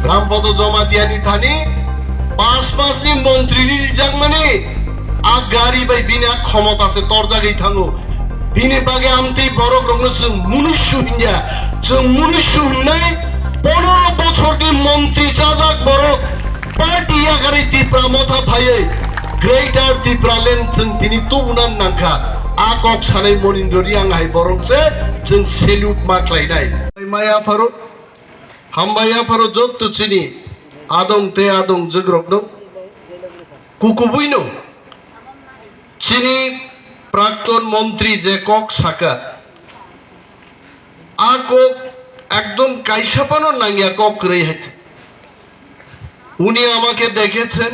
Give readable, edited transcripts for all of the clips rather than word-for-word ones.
ব্রাহ্মণ জমা দিয়ানি থানি 5 নি মন্ত্রী রিজাং মানে আ গাড়ি বাই বিনা ক্ষমতা আছে তরজাগেই থাঙ্গো বিনি বাগে আমতেই বড় রংনো जों মুনিশু হিঞ্জা जों মুনিশু হইনাই 15 বছরনি মন্ত্রী জাজাক বড় পার্টি আগারে ত্রিপুরা মথা ভাইয়ে গ্রেটার ত্রিপুরা লেন্ড जों তিনি তুবুনান নাঙ্কা आकक सानै मनिन्द्रनि आंहाय बरंसे जों सेल्यूट माख्लायनाय माया फारो हामबाया फारो जत्त चिनि आदं ते आदं जग्रबनो कुकुबुइनो चिनि प्राक्तन मन्त्री जे कक साखा आकक एकदम कायसापानो नांगिया कक रे हेছে উনি আমাকে দেখেছেন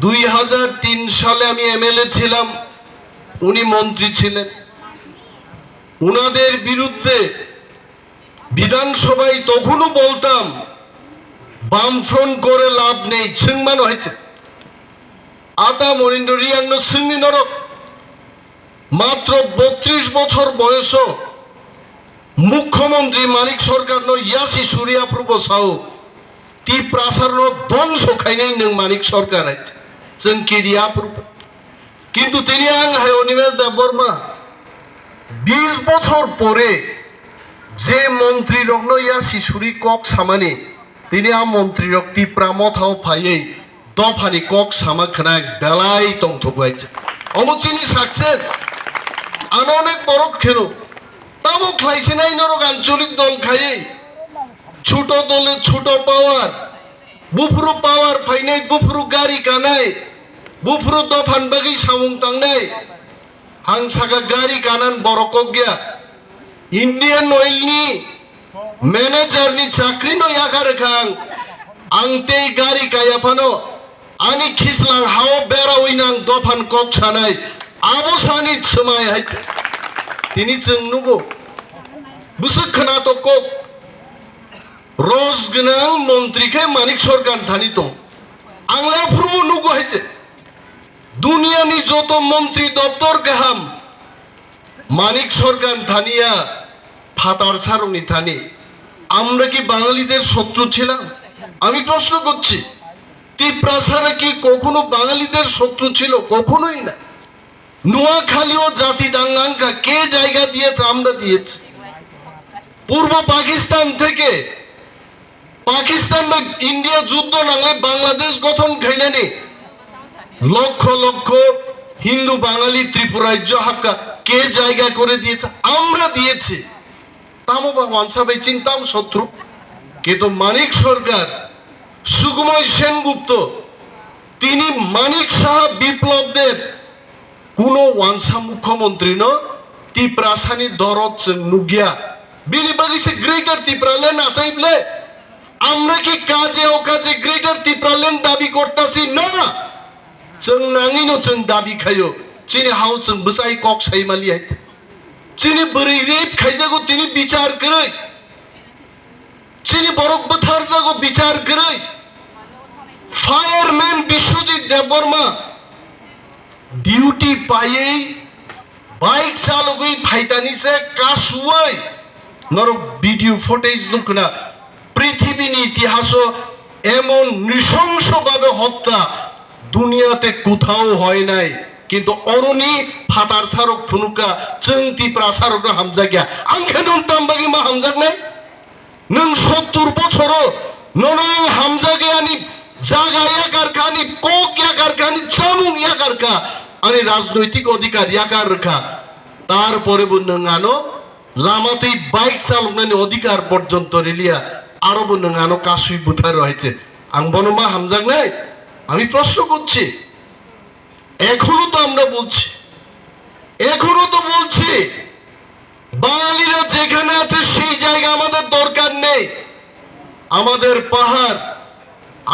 2003 সালে আমি এমএলএ ছিলাম উনি মন্ত্রী ছিলেন উনাদের বিরুদ্ধে বিধানসভায় তখনও বলতাম বামফ্রন্ট করে লাভ নেই সিংমান হয়েছে আতা মনিন্দ্র রিয়ান্ন সিংনি নরক মাত্র 32 বছর বয়স মুখ্যমন্ত্রী মানিক সরকার নো ইয়াসি সুরিয়া প্রভ সাউ তি প্রাসার নো ধ্বংস খাইনাই নং মানিক সরকার আছে जों किरिया प्रभ কিন্তু তিনি আংহায় অনিমেষ দেববর্মা 20 বছর পরে যে মন্ত্রী রগ্ন ইয়া শিশুরি কক সামানি তিনি আ মন্ত্রী রক্তি প্রামথাও ফাইয়ে দফানি কক সামাখনা বেলাই তংথগাইছে অমচিনি সাকসেস আন অনেক বড় খেল তামো খাইছে নাই নরক আঞ্চলিক দল খাইয়ে ছোট দলে ছোট পাওয়ার বুফরু পাওয়ার ফাইনাই বুফরু গাড়ি কানাই बुफ्रु दफान बागै सामुं तांनाय हां साखा गाड़ी कानान बरकक गया इंडियन ऑयल नि मैनेजर नि चाकरी नो याकार खां आंते गाड़ी कायाफानो आनी खिसलां हाव बेरा उइनां दफान कक सानाय आबो सानि समाय हाय तिनि जों नुगो बुसक खना तो कक रोज गनां मंत्री के मानिक सरकार थानि तो आंला फुरबो नुगो हायचे दुनिया नि যত মন্ত্রী দপ্তর গাহাম মানিক সরকার থানিয়া ফাতার সারনি থানি আমরা কি বাঙালিদের শত্রু ছিলাম আমি প্রশ্ন করছি ত্রিপ্রাসারে কি কখনো বাঙালিদের শত্রু ছিল কখনোই না নোয়াখালীও জাতি দাঙ্গাঙ্কা কে জায়গা দিয়েছে আমরা দিয়েছি পূর্ব পাকিস্তান থেকে পাকিস্তান বা ইন্ডিয়া যুদ্ধ নাঙে বাংলাদেশ গঠন খাইনানি লক্ষ লক্ষ হিন্দু বাঙালি ত্রিপুরা রাজ্য হাক্কা কে জায়গা করে দিয়েছে আমরা দিয়েছি তামো ভগবান সবাই চিন্তাম শত্রু কিন্তু মানিক সরকার সুকুময় সেনগুপ্ত তিনি মানিক সাহা বিপ্লবদের কোন ওয়ানসা মুখ্যমন্ত্রী ন ত্রিপ্রাসানি দরদ নুগিয়া বিনি বাগিসে গ্রেটার ত্রিপুরাল্যান্ড আসাইবলে আমরা কি কাজে ও কাজে গ্রেটার ত্রিপুরাল্যান্ড দাবি করতাছি না जों नाङैनो जों दाबि खायो चिनि हाउ जों बसाई कक साइमालि है चिनि बोरै रेप खाइजागो तिनि बिचार करै चिनि बरक बथार जागो बिचार करै फायरमैन विश्वजित देबबर्मा डियूटी पायै बाइक चालकै फाइतानि से कासुयै नरक भिडियो फुटेज नुकना पृथ्वीनि इतिहासो एमन नृशंसभाবে हत्या दुनियाते कोথাও হয় নাই কিন্তু অরুণী ফাতার সারক ফুনুকা চংতি প্রাসারক হামজাগিয়া আংখানন তামবাগি মা হামজাগ নাই নং 70 বছর ননং হামজাগিয়ানি জাগায়া কারখানি কোকিয়া কারখানি চামুং ইয়া কারখা আনি রাজনৈতিক অধিকার ইয়াকার রাখা তারপরে বন্নঙ্গানো লামাতেই বাইক চালানোর অধিকার পর্যন্ত রেলিয়া আরো বন্নঙ্গানো কাশুই বুথার রয়েছে আং বনমা হামজাগ নাই আমি প্রশ্ন করছি এখনো তো আমরা বলছি এখনো তো বলছি বাঙালিরা যেখানে আছে সেই জায়গা আমাদের দরকার নেই আমাদের পাহাড়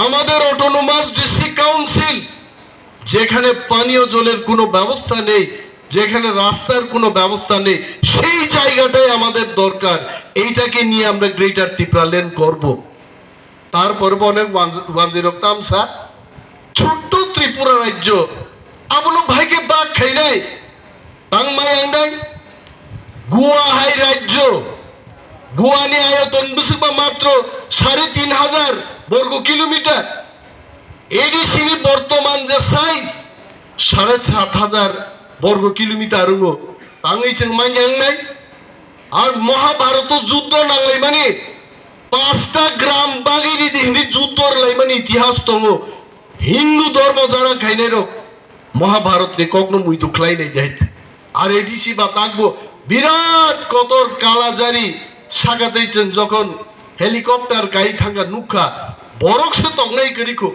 আমাদের অটোনোমাস ডিস্ট্রিক্ট কাউন্সিল যেখানে পানীয় জলের কোনো ব্যবস্থা নেই যেখানে রাস্তার কোনো ব্যবস্থা নেই সেই জায়গাটাই আমাদের দরকার এইটাকে নিয়ে আমরা গ্রেটার ত্রিপুরাল্যান্ড করব তারপর অনেক ওয়ানজিরক তামসা ছোট্ট ত্রিপুরা রাজ্য আপনো ভাইকে বাঘ খাই নাই বাংমাই আংদাই গুয়াহাই রাজ্য গোয়ানি আয়তন বেশিরভাগ মাত্র ৩,৫০০ বর্গ কিলোমিটার। এডিসিনি বর্তমান যে সাইজ ৭,৫০০ বর্গ কিলোমিটার তাঙै जों माइयां নাই। আর মহাভারত যুদ্ধ নাংলাই মানে ৫টা গ্রাম বাগিরি দিহিনি যুদ্ধর লাই মানে ইতিহাস দङ। হিন্দু ধর্ম যারা খাইনাই রক মহাভারত নে কখনো মুই দুখলাই নাই যাইতে। আর এডিসি বা তাকবো বিরাট কতর কালাজারি সাগাতেই जों যখন হেলিকপ্টার গাই থাঙ্গা নুখা বরকসে তংনাই করিখো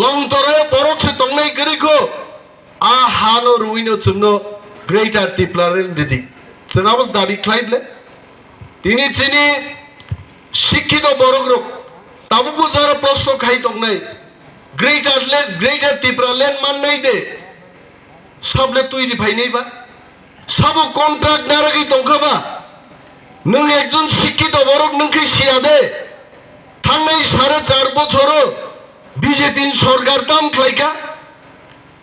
লংতরে বরকসে তংনাই করিখো আ হানো রুইনো जोंनो গ্রেটার টিপ্লারেন দিদি जों আবাস দাবি খাইবলে তিনি চিনি শিক্ষিত বড় লোক তাবুবু যারা প্রশ্ন খাই তংনাই গ্রেটার টিপ্লারেন মান নাই দে সাবলে তৈরি ভাই নেই বা সাবো কন্ট্রাক্ট না রাখি তংখাবা नों একজন শিক্ষিত বড় নংকে শিয়া দে থাংনাই ৪.৫ বছর বিজেপি সরকার দাম খাইকা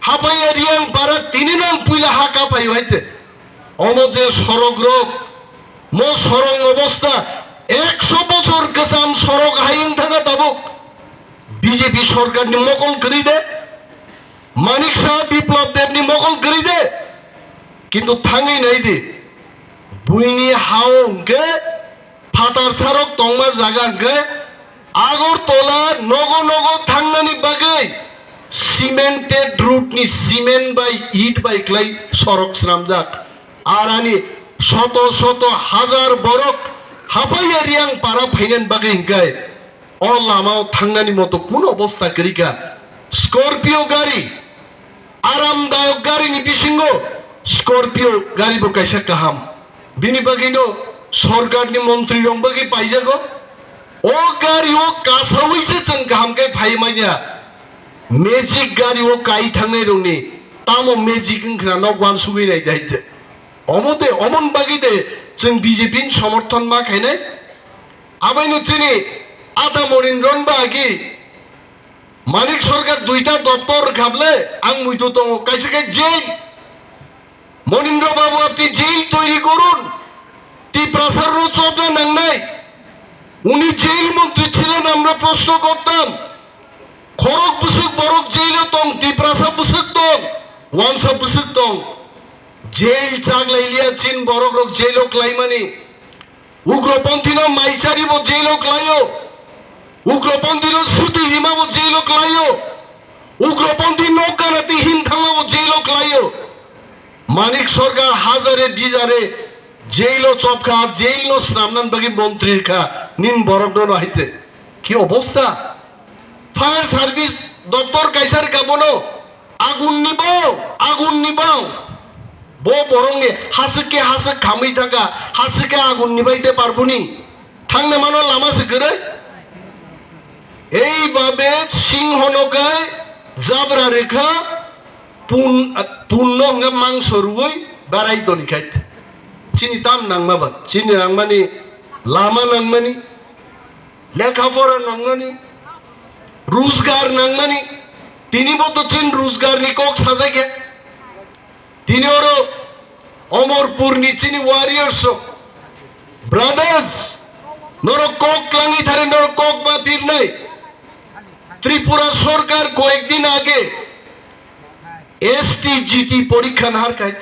হাপাইয়া রিয়াং পারা তিনি নাম পুইলা হাকা পাই হইতে অমজে সড়ক রোগ মো সরং অবস্থা ১০০ বছর গসাম সড়ক হাইন থাকা তাবুক বিজেপি সরকার নি মকল করি দে মানিক শাহ বিপ্লব দেব নি মকল করি দে কিন্তু থাঙই নাই দে বুইনি হাওংকে ফাতার সারক তংমা জাগাকে আগরতলা নগ থাংনানি বাগै সিমেন্টেড রুট নি সিমেন্ট বাই ইট বাই ক্লাই সড়ক শ্রামজাক আর আনি শত শত হাজার বরক হাপাইয়া রিয়াং পারা ফাইনান বাগै হিংকাই অ লামাও থাংনানি মতো কোন অবস্থা করিকা স্করপিও গাড়ি আরামদায়ক গাড়ি নি বিসিঙ্গ স্করপিও গাড়ি বকাইসা কাহাম বিনি বাগিনো সরকার নি মন্ত্রী রং বাগै পাইজাগো ও গাড়ি ও কাসাউইছে जों गाहामकै फाइमाइया मेजिक गाड़ी ও কাই थांनाय रंनि तामो मेजिक इंख्रा न वान सुगैनाय जायते अमदे अमन बागिदे जों बीजेपी समर्थन मा खायनाय आबायनो चिनि आदा मरिन्द्रन बागि मानिक सरकार दुइटा दप्तर खाबले आं मुइतो दङ काइसेखाय जेल মনিন্দ্র বাবু আপনি জেল তৈরি করুন টিপ্রাসার চোদ্দা নাংনাই উনি জেল মন্ত্রী ছিলেন আমরা প্রশ্ন করতাম খরক বুসুক বরক জেলে তং টিপ্রাসা বুসুক তং ওয়ানসা বুসুক তং জেল চাগলাইলিয়া চিন বরক রক জেলক লাইমানি উগ্রপন্থী না মাইচারি বো জেলক লাইও উগ্রপন্থী না সুতি হিমা বো জেলক লাইও উগ্রপন্থী নৌকানাতি হিন থামা বো জেলক লাইও মানিক সরকার হাজারে ডিজারে জেইলো চপকা জেইলো স্নামনান বাকি মন্ত্রীর খা নিন বরকডন আইতে কি অবস্থা ফায়ার সার্ভিস দপ্তর কাইসার কাবনো আগুন নিবাও বো বরংগে হাসকে হাসক খামি থাকা হাসকে আগুন নিবাইতে পারবনি থাংনে মানো লামাসে করে এইভাবে সিংহনকায় জাবরা রেখা পুণ্য মাংস রুই বেড়াইতনি খাইতে চিনি তাম নাংমাবা চিনি নাংমানি লামা নাংমানি লেখাপড়া নাংমানি রোজগার নাংমানি তিনি বতো চিন রোজগার নি কক সাজা গে তিনি ওরো অমরপুর নি চিনি ওয়ারিয়র্স ব্রাদার্স নর কক লাঙ্গি ধারে নর কক বা পীর নাই ত্রিপুরা সরকার কয়েকদিন আগে एसटी परीक्षा नार काज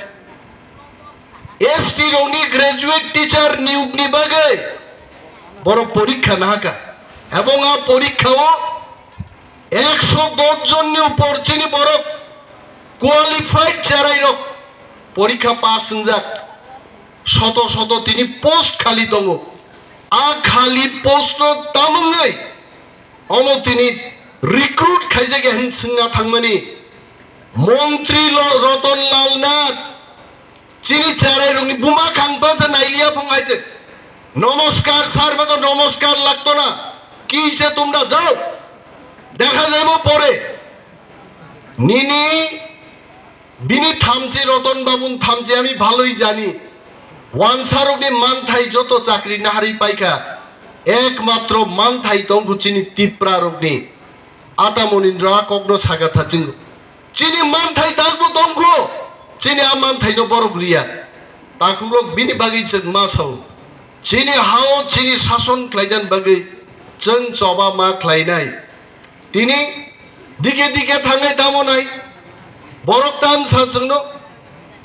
एसटी रोनी ग्रेजुएट टीचर नियोग नि बागै बड़ परीक्षा नाका एवं आ परीक्षाओ 110 जन नि ऊपर चिनि बड़ क्वालिफाइड जाराई रक परीक्षा पास जाक शत शत तिनि पोस्ट खाली दङ आ खाली पोस्ट तामङै अमो तिनि रिक्रुट खाइजे गेन सिंगा थांमानि মন্ত্রী রতনলাল নাথ চিনি চারাই রঙি বুমা খাংপাছে নাইলিয়া ফঙ্গাইছে নমস্কার স্যার মতো নমস্কার লাগতো না কি সে তোমরা যাও দেখা যাইব পরে নিনি বিনি থামছে রতন বাবুন থামছে আমি ভালোই জানি ওয়ান সারকনি মানথাই যত চাকরি নাহারি পাইকা একমাত্র মানথাই তঙ্গু চিনি তিপ্রা রগ্নি আতা মনিন্দ্র কগ্ন সাগা থাচিং চিনি মানথাই তাকবো তঙ্গু চিনি আ মানথাই তো বড় গ্রিয়া তাকুরক বিনি বাগিছে মাসাও চিনি হাও চিনি শাসন খাইদান বাগै जों जबा मा खालायनाय তিনি দিকে দিকে থাঙै দামনাই বরকতান সাজनो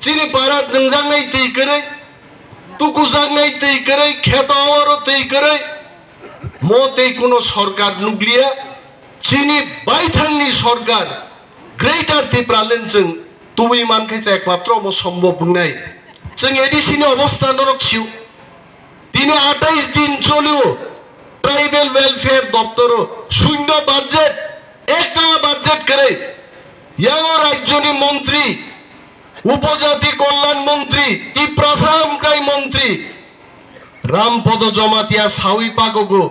চিনি পারা नोंजांनाय दै गरै তুকুজাंनाय दै गरै খেতাওয়ার दै गरै মতে কোনো সরকার নুগলিয়া চিনি বাইথাংনি সরকার গ্রেটার ত্রিপুরালেন্ড जों তুই মানখাইছে একমাত্র সম্ভব বুंनाय जों এডিসিনি অবস্থা নরকছিউ তিনি 28 দিন চলিও ट्राइबल वेलफेयर दफ्तर शून्य बजेट एक बजेट करे राज्य मंत्री उपजाति कल्याण मंत्री त्रिपुरा मंत्री रामपद जमातिया सावी पागो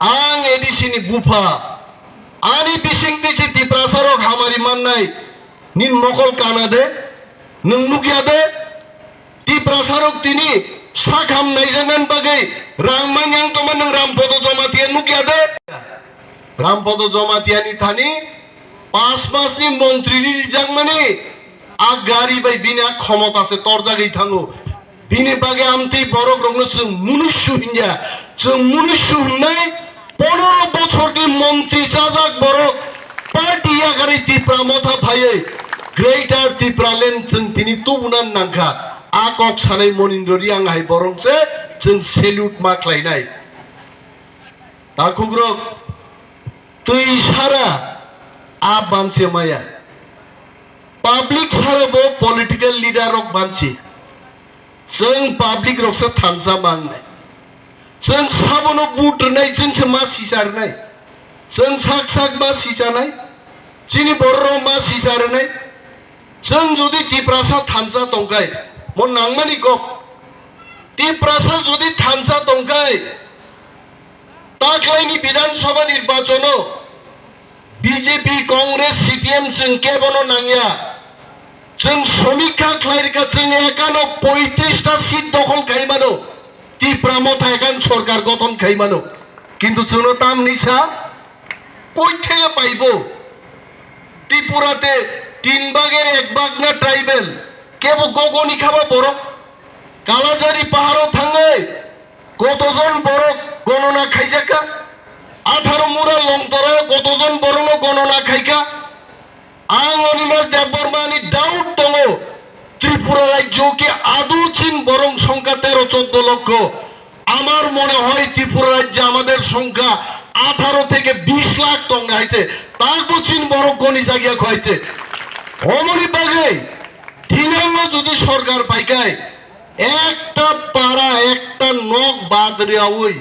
आं एडिसिनी बुफा आनी बिसिंग दिछि त्रिपुरा हामारी माननाय निन मकल काना दे नों नुकिया दे त्रिपुरा तिनी साखाम नायजांगान बागै रांमान्यां तमान नों रामपद जमातिया नुकिया दे रामपद जमातियानि थानि 5 मासनि मन्त्रिनि रिजांमानि आ गारि बाय बिना क्षमता से तरजागै थांगो बिनि बागै आमति बरक रंनो जों मुनुष्य हिन्या जों मुनुष्य हुननाय 15 बछरनि मन्त्रि जाजाक बरक पार्टी आगारै त्रिपुरा मथा फायै ग्रेटार त्रिपुरालेन्ड जों तिनि तुबुनान नांखा आकक सानै मनिन्द्ररि आंहाय बरंसे जों सेल्युट मा खालायनाय ताकुग्रक तै सारा आ बानसे माया पाब्लिक साराबो पलिटिकल लीडर रक बानसे जों पाब्लिक रकसे थानसा मांनाय जों साबनो बुटनाय जोंसो मा सिसारनाय जों साक साक मा सिसानाय चिनि बर मा सिसारनाय जों जुदि त्रिपुरा थानसा दंखाय मन नांमानि गप त्रिपुरा जुदि थानसा दंखाय ताख्लायनि विधानसभा निर्वाचन बीजेपी कांग्रेस सीपीएम जों केबनो नांगिया जों समीक्षा खालायरिका जों 35टा सीट दखल खाइमानो त्रिपुरा मथा एकान सरकार गठन खाइमानो किन्तु जोंनो ताम निसा कइ थेके पाइबो त्रिपुराते 3 भागेर 1 भाग ना ट्राइबल केबो गगनि खाबा बर कालाजारी पाहाड़ो थाङै कतजन बर गणना खाइजाका 18 मुरा लंतरा कतजन बरनो गणना खाइका आं अनिमेश देबबर्मानि डाउट दङ त्रिपुरा राज्य के आदौ चीन बरं संख्या 13-14 लक्ष আমার মনে হয় ত্রিপুরা রাজ্যে আমাদের সংখ্যা 18 থেকে 20 লাখ টঙ্গা হইছে তারপর চীন বড় গনি জায়গা খাইছে অমনি বাগে দিনাঙ্গ যদি সরকার পাইকায় একটা পাড়া একটা নখ বাদ রিয়াওই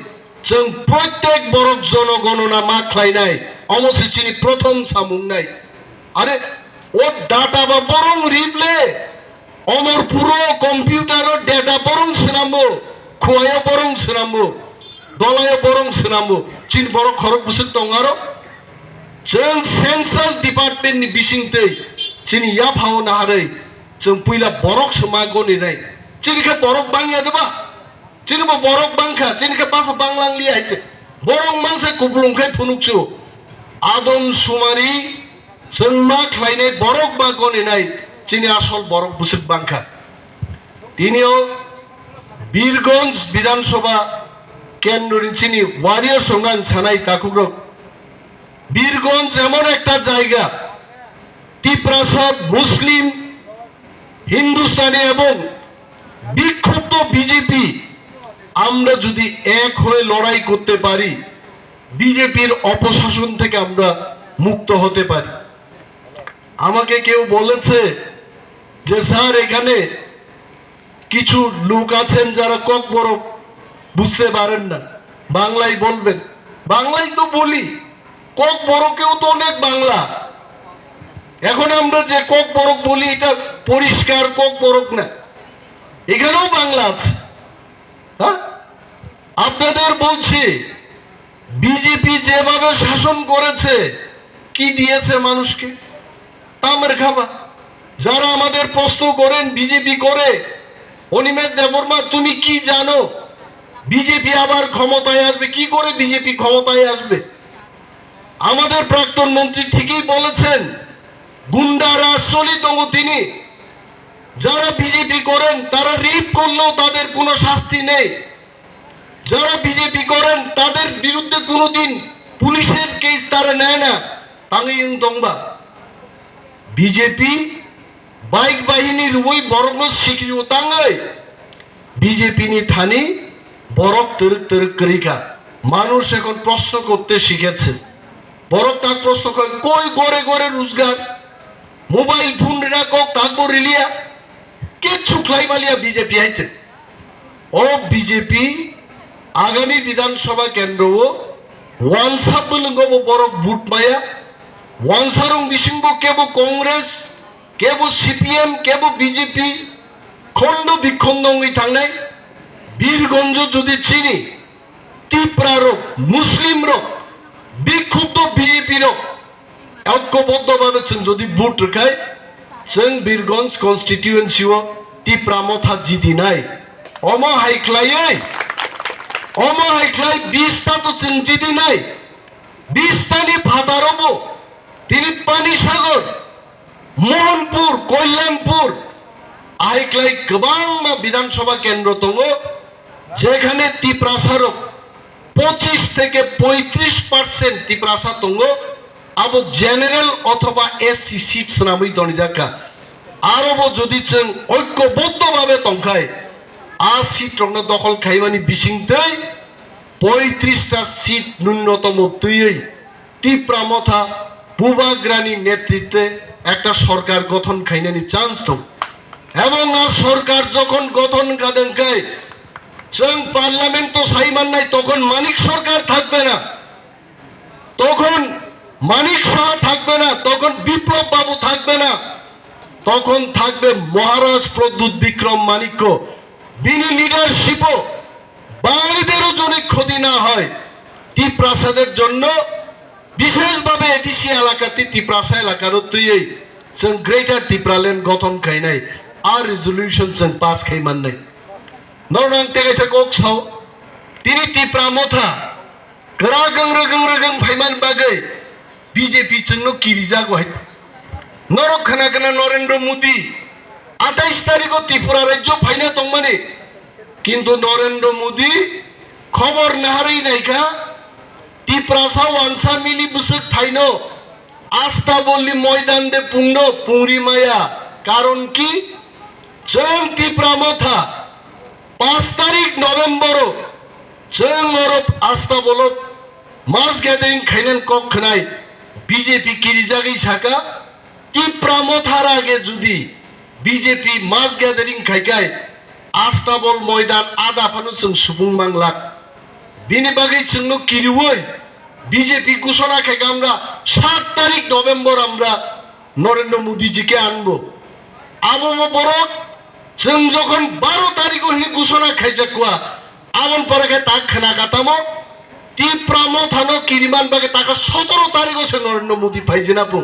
जों प्रत्येक बरक जनगणना मा खालायनाय अमसे चिनि प्रथम सामुं नाय आरे ओ डाटा बा बरं रिप्ले अमर पुरो कम्पिउटार डेटा बरं सोनांगौ खुवाया बरं सोनांगौ दलाया बरं सोनांगौ चिन बरक खरक बुसुक दं आरो जों सेन्सास डिपार्टमेन्ट नि बिसिंतै चिनि या फाव नाहारै जों पहिला बरक सोमा गनिनाय चिनिखा बरक बांगिया देबा चिनिबो बरक बांखा चिनिखा पासा बांलां लिया आइছে बरं मानसे कुबलंखाय फुनुकसु आदम सुमारी जों मा खालायनाय बरक बा गनिनाय चिनि आसल बरक बुसुक बांखा तिनिও বীরগঞ্জ বিধানসভা কেন্দ্রের চিনি ওয়ারিয়ার সংগ্রাম ছানাই তাকুগ্রক বীরগঞ্জ এমন একটা জায়গা ত্রিপুরা মুসলিম হিন্দুস্তানি এবং বিক্ষুব্ধ বিজেপি আমরা যদি এক হয়ে লড়াই করতে পারি বিজেপির অপশাসন থেকে আমরা মুক্ত হতে পারি আমাকে কেউ বলেছে যে স্যার এখানে কিছু লোক আছেন যারা ককবরক বুঝতে পারেন না বাংলায় বলবেন বাংলায় তো বলি ককবরকেও তো অনেক বাংলা এখন আমরা যে ককবরক বলি এটা পরিষ্কার ককবরক না এখানেও বাংলা আছে হ্যাঁ আপনাদের বলছি বিজেপি যেভাবে শাসন করেছে কি দিয়েছে মানুষকে তামের খাবা যারা আমাদের প্রশ্ন করেন বিজেপি করে অনিমেষ দেববর্মা তুমি কি জানো বিজেপি আবার ক্ষমতায় আসবে কি করে বিজেপি ক্ষমতায় আসবে আমাদের প্রাক্তন মন্ত্রী ঠিকই বলেছেন গুন্ডারা চলিত তিনি যারা বিজেপি করেন তারা রেপ করলেও তাদের কোনো শাস্তি নেই যারা বিজেপি করেন তাদের বিরুদ্ধে কোনোদিন পুলিশের কেস তারা নেয় না তাঙ্গি দংবা বিজেপি বাইক বাহিনীর ওই বরং শিখি তাঙ্গাই বিজেপি নি থানি বরফ তরুক তরুক করিকা মানুষ এখন প্রশ্ন করতে শিখেছে বরফ তাক প্রশ্ন করে কই গড়ে গড়ে রোজগার মোবাইল ফোন রাখক তাকবো রিলিয়া কিচ্ছু খাইমালিয়া বিজেপি আইছে ও বিজেপি আগামী বিধানসভা কেন্দ্র ওয়ানসাপ বলঙ্গব বরফ বুট মায়া ওয়ানসারং বিসিংব কেব কংগ্রেস কেব সিপিএম কেব বিজেপি খন্ড বিখন্ড থাকনাই বীরগঞ্জ যদি চিনি ত্রিপুরা রোগ মুসলিম রোগ বিক্ষুব্ধ বিজেপি রোগ ঐক্যবদ্ধভাবে যদি ভোট রেখায় जों বীরগঞ্জ কনস্টিটিউয়েন্সিও ত্রিপুরা মথা জিতি নাই অমহাইক্লাই 20টা তো जों জিতি নাই 20টানি ভাতারব তিনি পানিসাগর মোহনপুর কল্যাণপুর আইক্লাই গোबां বিধানসভা কেন্দ্র দङ যেখানে ত্রিপ্রাসারক 25 থেকে 35% ত্রিপ্রাসা দङ আবো জেনারেল অথবা এসসি সিটস নামই দনিজাকা আরবো যদি जों ঐক্যবদ্ধভাবে তংখায় আ সিট রং দখল খাইমানি বিসিংতেই 35টা সিট ন্যূনতম দুইই ত্রিপুরা মথা বুবাগ্রানি নেতৃত্বে একটা সরকার গঠন খাইনানি চান্স দं এবং আর সরকার যখন গঠন কাদেনকায় जों পার্লামেন্ট তো সাইমান নাই তখন মানিক সরকার থাকবে না তখন মানিক শাহ থাকবে না তখন বিপ্লব বাবু থাকবে না তখন থাকবে মহারাজ প্রদ্যুৎ বিক্রম মানিক্য বিনি লিডারশিপও বাঙালিদেরও যদি ক্ষতি না হয় ত্রিপ্রাসাদের জন্য বিশেষভাবে এডিসি এলাকাতে ত্রিপ্রাসা এলাকার তুই जों গ্রেটার ত্রিপুরাল্যান্ড গঠন খাইনাই আর রেজলিউশন जों পাস খাইমান নাই নরনাং তেগাইছে কক্সাও তিনি ত্রিপুরা মথা গরা গং ফাইমান বাগै বিজেপি जोंनो किरिजागो है नरक खाना खाना नरेंद्र मोदी 28 तारिखो त्रिपुरा राज्य फाइना दं माने किंतु नरेंद्र मोदी खबर नाहारै नायका त्रिपुरासा वानसा मिली बुसुक फाइनो आस्था बोली मयदान दे पुंड पुंरी माया कारण की जों त्रिपुरा मथा 5 तारिख नवेम्बर जों अरब आस्था बोलो मास गैदरिंग खाइनान कक खनाय বিজেপি কিরিজাগै সাকা ত্রিপুরা মথার আগে যদি বিজেপি মাস গ্যাদারিং খাইকায় আস্তাবল ময়দান আদা ফানো जों सुबुं मांगला बिनि बागै जोंनो किरिवै বিজেপি ঘোষণা খাইকা আমরা 7 তারিখ নভেম্বর আমরা নরেন্দ্র মোদিজিকে আনবো আবো বরক जों যখন 12 তারিখ হইনি ঘোষণা খাইজাকুয়া আমন পরে তা খানা গাতামো ত্রিপুরা মথানো কিরিমান বাগে টাকা 17 তারিখ হচ্ছে নরেন্দ্র মোদী ভাইজিনাপুং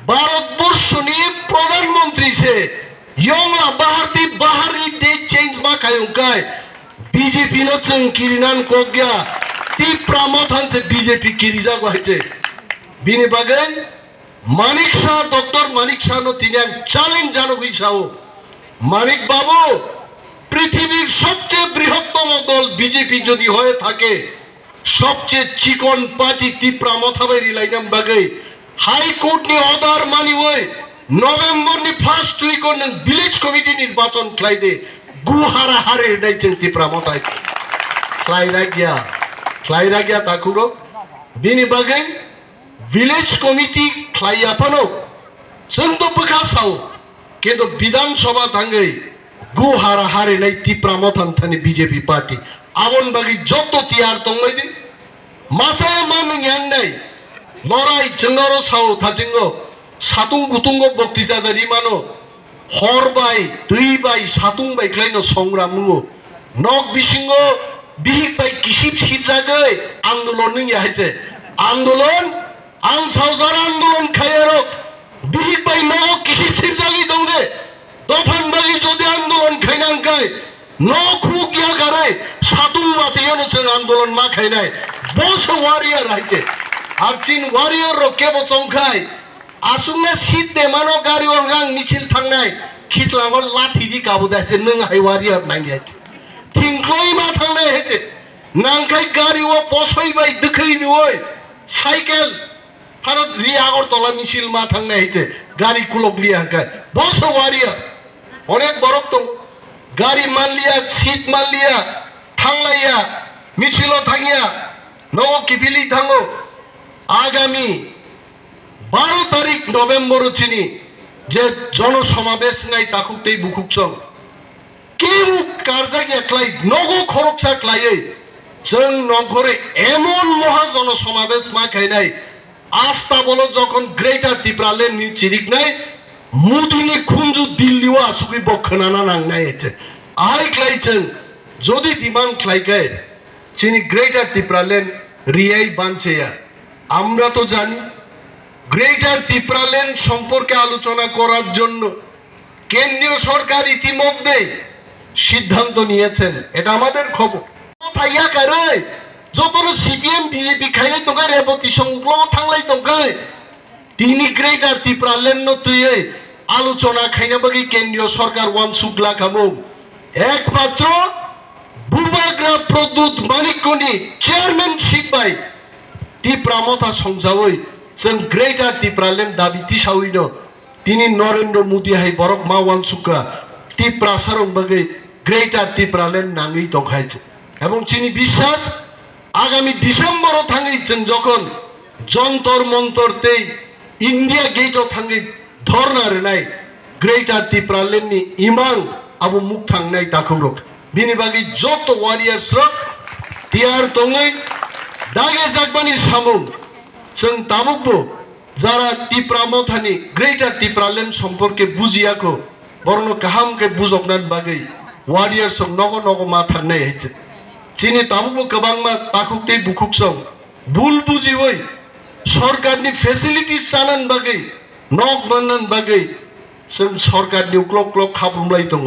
ভারতবর্ষনি প্রধানমন্ত্রী সে ইয়ংলা বাহারতি বাহারি দে চেঞ্জ মা খায়ুকায় বিজেপি নো जों কিরিনান কগিয়া ত্রিপুরা মথান সে বিজেপি কিরিজা গহাইতে বিনি বাগে মানিক শাহ ডক্টর মানিক শাহ নো তিনি চ্যালেঞ্জ জানো গইসাও মানিক বাবু পৃথিবীর সবচেয়ে বৃহত্তম দল বিজেপি যদি হয়ে থাকে সবচেয়ে চিকন পার্টি ত্রিপুরা মথাবাই লাইনাম বাগে হাইকোর্ট নি অর্ডার মানি ওই নভেম্বর নি first week on village committee নির্বাচন খাইদে গুহারা হারে নাইছেন ত্রিপুরা মথায় খাইরা গিয়া তাকুরো বিনি বাগে ভিলেজ কমিটি খাইয়াপানো जों तो बखासाव কিন্তু বিধানসভা থাঙ্গै গুহারা হারে নাই ত্রিপুরা মথান থানি বিজেপি পার্টি আবন বাগি যত তিয়ার দंमायदि মাসে মামিং ইয়াংনাই লড়াই जोंनारो साव थाजिंगो सातुं गुतुंगो बक्तृतादारि मानो हरबाय दैबाय सातुं बायख्लायनो संग्रामुङो नक बिसिङो बिहिबाय किसिब सिबजागै आंदोलन नों याहायजे आंदोलन आं सावजार आंदोलन खायरो बिहिबाय नक किसिब सिबजागै दंदे दफान बागि जदि आंदोलन खायनांगाय नखु गया गारे सातुं बातेयोनो जों आंदोलन मा खायनाय बस वारियर हायजे आरचिन वारियर रो केबो चंखाय आसुंना सीट दे मानो गारि अरगां मिছিল थांनाय खिसलांगो लाठि दि गाबो दायते नों हाय वारियर नांगै थिंख्लय मा थांनाय हेजे नांखाय गारि वो बसयबाय दोखैनोय साइकेल भारत रि आगरतला मिছিল मा थांनाय हैचे गारि कुलबलिया हांखाय बस वारिया अनेक बरफ दं गारि मानलिया सीट मानलिया थांलाया मिছিलो थांगिया नव किफिलि थांगो आगामी 12 तारिख नभेम्बर चिनी जे जनसमावेश नाय ताकुतेई बुकुकसं केउ कारजाक एकलाई नगो खरकसा क्लायै जों नगरे एमन महा जनसमावेश मा खायनाय आस्था बोलो जखन ग्रेटार त्रिपुरालेण्ड नि चिरिकनाय मुदिनि खुंजु दिल्लीआव आसुगै बखनाना नांनाय हेचे आइ क्लाइचों जदि दिमान क्लाइकाय चिनि ग्रेटार त्रिपुरालेण्ड रियाई बानचेया আমরা তো জানি গ্রেটার ত্রিপুরাল্যান্ড সম্পর্কে আলোচনা করার জন্য কেন্দ্রীয় সরকার ইতিমধ্যে সিদ্ধান্ত নিয়েছেন এটা আমাদের খবর থাইয়া কারে যতন সিপিএম বিজেপি খাইলে তোকে রেবতী সংগ্রাম থাংলাই তোকে তিনি গ্রেটার ত্রিপুরাল্যান্ড তুই আলোচনা খাইনা বাকি কেন্দ্রীয় সরকার ওয়ান সুগলা খাবো একমাত্র বুবাগ্রা প্রদ্যুৎ মানিকনি চেয়ারম্যানশিপ বাই त्रिपुरा मथा संजावै जों ग्रेटार त्रिपुरालेण्ड दाबि तिसावैनो दिनै नरेन्द्र मोदी हाय बरक मावान सुका त्रिपुरा सारं बागै ग्रेटार त्रिपुरालेण्ड नाङै दंखायचे এবং চিনি বিশ্বাস আগামী ডিসেম্বর थाङै जों যখন যন্তর মন্তরতেই ইন্ডিয়া গেটও थाङै ধর্না রনাय ग्रेटार त्रिपुरालेण्डनि इमां आबो मुख थांनाय दाखौरक बिनि बागै যত ওয়ারিয়ার্स र তিয়ার दङै दागे जागबानी सामुं जों दाबुकबो जारा त्रिपुरा मथानि ग्रेटार त्रिपुरालेण्ड सम्पर्के बुजियाखौ बरनो गाहामके बुजबनानै बागै वारियार्स नगो नगो मा थांनाय हेचे चिनि दाबुकबो गोबां मा ताकुकते बुकुकसं भुल बुजिवै सरकारनि फेसिलिटिस जानानै बागै नग मोननानै बागै जों सरकारनि उक्लक क्लक खाब्रुमलाय दङ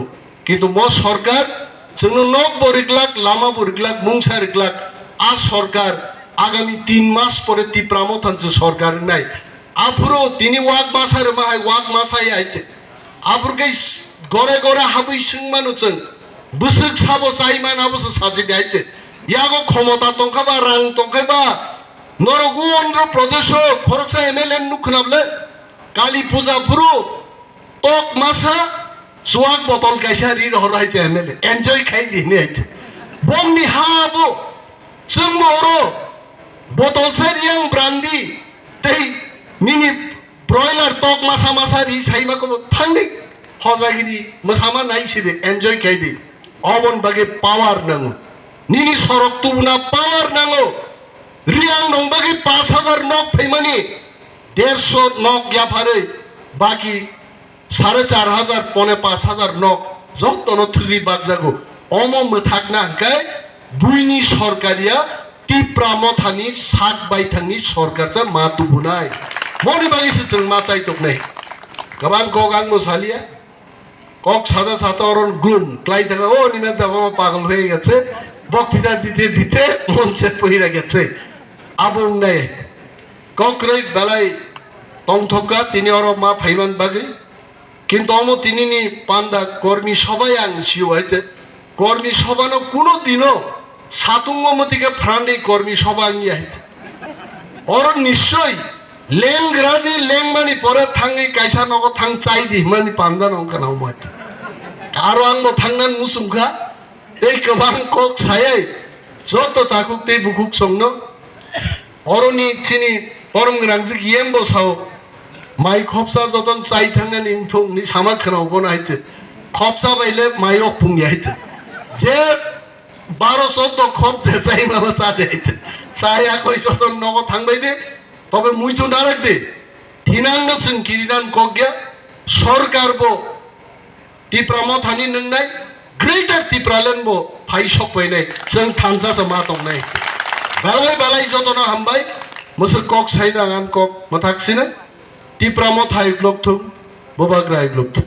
किन्तु म सरकार जोंनो नग बरिग्लाक लामा बरिग्लाक मुंसारिग्लाक आ सरकार आगामी 3 मास परे त्रिपुरा मथानसो सरकार नाय आफुरो दिनै वाक मासार माहाय वाक मासाय आइचे आफुरकै गरे गरे हाबै सिंमानो जों बुसुक साबो चाइमान आबोसो साजे आइचे यागो क्षमता दंखाबा रां दंखाबा नरगु अन्ध्र प्रदेश खरकसा एमएलए नुखनाबले काली पूजा फुरु तक मासा जुवाक बतल गायसारि रहरायचे एमएलए एन्जॉय खाइ दिने आइचे बमनि हाबो जों मरो बतल सेरियां ब्रान्डी तै मिनि ब्रयलार तक मासा मासा रि साइमाको थांदै हजागिरि मसामा नाइसिदे एन्जॉय खाइदे अबन बागे पावर नांगो निनि सरक तुबुना पावर नांगो रियां नं बागे 5000 नक फैमानि 150 नक याफारै बाकी 4500 पने 5000 नक जतनो थ्रि बागजागो अमो मथाकना हंकाय बुइनि सरकारिया त्रिपुरा मथानि सात बायथांनि सरकारसा मातु बुनाय मनि बागिसो जों मा चाइतकनाय गोबां गगां मोसालिया কক সাদা সাতারণ গুণ ক্লাই থাকা ও নিমে দেবমা পাগল হয়ে গেছে বক্তৃতা দিতে দিতে মঞ্চে পড়ে গেছে আবং নাই ককরই বেলাই তংথকা তিনি অর মা ফাইমান বাগৈ কিন্তু অম তিনিনি পান্ডা কর্মী সবাই আং সিও হইতে কর্মী সবানো কোনো দিনও সাতুঙ্গমতিকে ফ্রান্ডে কর্মী সভা আঙিয়া হইতে অর নিশ্চয় লেংগ্রাদি লেংমানি পরে থাঙ্গি কাইসা নগ থাং চাইদি মানি পান্ডা নংকা নাও মাত আরো আংবো থাংনান মুসুমখা এই গোবাং কক ছায়াই যত তাকুক তে বুকুক সংনো অরনি চিনি পরম গ্রাংজি গিয়েমবো সাও মাই খপসা যতন চাই থাংনান ইনফং নি সামা খানাও বনাইছে খপসা বাইলে মাই অপুঙ্গি আইছে যে 12-14 খপ যে চাই মামা সাথে আইছে চাইয়া কই যতন নগ থাংবাই দে তবে মুই তো না রাখতে থিনাঙ্গ जों কিরিনান কগিয়া সরকার বো त्रिपुरा मथानि नंनाय ग्रेटार त्रिपुरालेण्ड बो फाइसक फैनाय जों थानसासो मा दंनाय बालाय बालाय जतन हामबाय मोसो कक साइनांगान कक मथाक्सिनो त्रिपुरा मथाय ग्लक थुम बोबाग्राय ग्लक थुम